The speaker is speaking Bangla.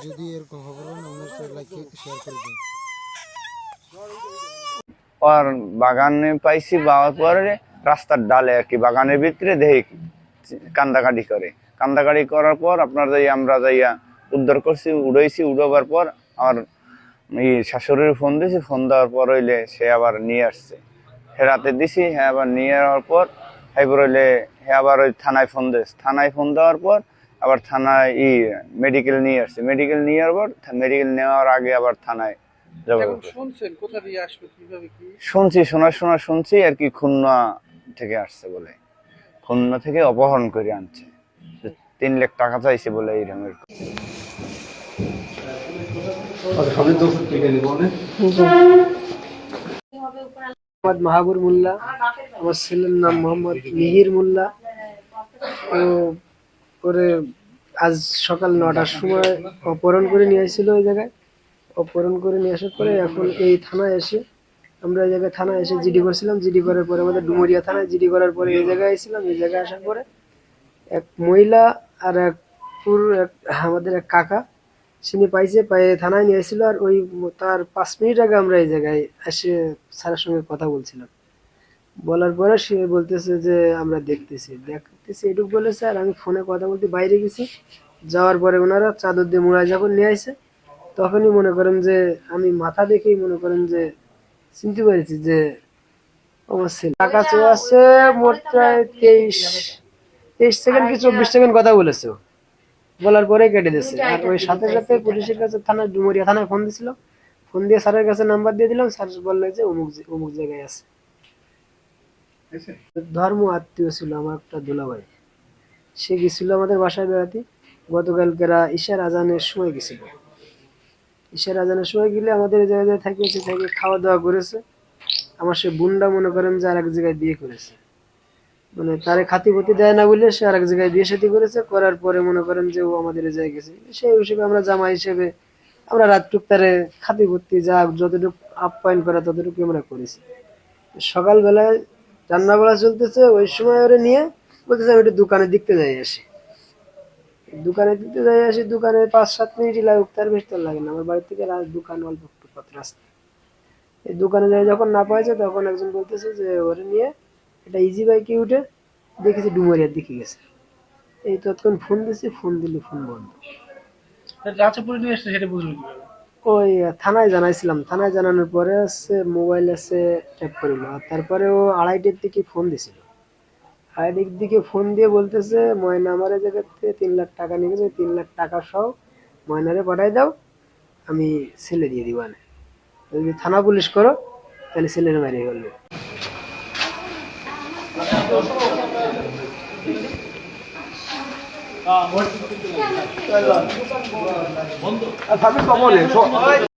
যদি এরকম খবর হয় না অন্য লাইক শেয়ার করে দিন। আর বাগানে পাইছি, পাওয়ার পরে রাস্তার ডালে আর কি বাগানের ভিতরে দেখি কান্দাকাটি করে। কান্দাকাটি করার পর আপনার আমরা যাইয়া উদ্ধার করছি, উড়াইছি। উড়াবার পর আমার এই শাশুড়ির ফোন দিয়েছি। ফোন দেওয়ার পর হইলে সে আবার নিয়ে আসছে। সে রাতে দিছি, হ্যাঁ আবার নিয়ে যাওয়ার পর এবার হইলে হ্যাঁ আবার ওই থানায় ফোন দিয়েছে। থানায় ফোন দেওয়ার পর আবার থানায় মেডিকেল নিয়ে আসছে। মেডিকেল নিয়ে যাওয়ার পর মেডিকেল নেওয়ার আগে আবার থানায় শুনছি, শুনছি আর কি খুলনা থেকে আসছে বলে, খুলনা থেকে অপহরণ করে আনছে। 3 লাখ টাকা চাইছে বলে এই রকমের। মোহাম্মদ মাহাবুর মোল্লা, আমার ছেলের নাম মোহাম্মদ মিহির মোল্লা। তো পরে আজ সকাল 9টার সময় অপহরণ করে নিয়ে আসছিল ওই জায়গায়। অপহরণ করে নিয়ে আসার পরে এখন এই থানায় এসে আমরা এই জায়গায় থানায় এসে জিডি করছিলাম। জিডি করার পরে আমাদের ডুমুরিয়া থানায় জিডি করার পরে এই জায়গায় এসেছিলাম। এই জায়গায় আসার পরে এক মহিলা আর আমাদের এক কাকা চিনি পাইছে, পায়ে থানায় নিয়ে এসেছিল। আর ওই তার 5 মিনিট আগে আমরা এই জায়গায় এসে স্যারের সঙ্গে কথা বলছিলাম। বলার পরে সে বলতেছে যে আমরা দেখতেছি এটুকু বলেছে। আর আমি ফোনে কথা বলতে বাইরে গেছি। যাওয়ার পরে ওনারা চাদর দিয়ে মোড়ায় যখন নিয়ে আসে তখনই মনে করেন যে আমি মাথা দেখেই মনে করেন যে চিনতে পেরেছি যে আমার ছেলে। টাকা চেয়ে আছে মোট প্রায় 23 সেকেন্ড কি 24 সেকেন্ড কথা বলেছে। বলার পরে কেটে দিয়েছে। আর ওই সাথে সাথে পুলিশের কাছে থানায় ডুমুরিয়া থানায় ফোন দিছিল। ফোন দিয়ে স্যারের কাছে নাম্বার দিয়ে দিলাম। স্যার বললো যে অমুক জায়গায় আছে। ধর্ম আত্মীয় ছিল আমার একটা দুলাভাই। সে গেছিল আমাদের বাসায় বেড়াতে। গতকালকেরা ঈশার আজানের সময় গেছিল। ঈশার আজানের সময় গেলে আমাদের এই জায়গায় থাকিয়েছে, থেকে খাওয়া দাওয়া করেছে। আমার সে বোনটা মনে করেন যে আর এক জায়গায় বিয়ে করেছে, মানে তারে খাতিপতি দেয় না বলে সে আরেক জায়গায় বিয়ে শাদী করেছে। করার পরে মনে করেন যে ও আমাদের এই জায়গায় গেছে। সেই হিসেবে আমরা জামা হিসেবে আমরা রাতটুক তারে খাতিপতি যা যতটুকু আপ্যায়ন করা ততটুকু আমরা করেছি। সকালবেলায় রান্নাবেলা চলতেছে, ওই সময় ওরে নিয়ে বলতেছে আমি একটু দোকানের দিকতে যাই আসি। দোকানে 5-7 মিনিটই লাগুক, তার বেশি তো লাগে না। আমার বাড়ি থেকে দোকান অল্প একটু পথ রাস্তা। এই দোকানে যাই যখন না পাইছে তখন একজন বলতেছে যে ওরে নিয়ে এটা ইজি বাইকে উঠে দেখেছি ডুমুরিয়ার দিকে গেছে। এই তৎক্ষণ ফোন দিছি, ফোন দিলে ফোন বন্ধ। ওই থানায় জানাইছিলাম। থানায় জানানোর পরে আছে মোবাইল আছে ট্যাপ করিল। আর তারপরে ও 2:30টার দিকে ফোন দিছিল। 2:30টার দিকে ফোন দিয়ে বলতেছে ময়না আমার এই জায়গাতে 3 লাখ টাকা নিয়ে গেছে, 3 লাখ টাকা সহ ময়নারে পাঠাই দাও, আমি ছেলে দিয়ে দিব। না যদি থানা পুলিশ করো তাহলে ছেলের মারিয়ে ফেলবে। বন্ধু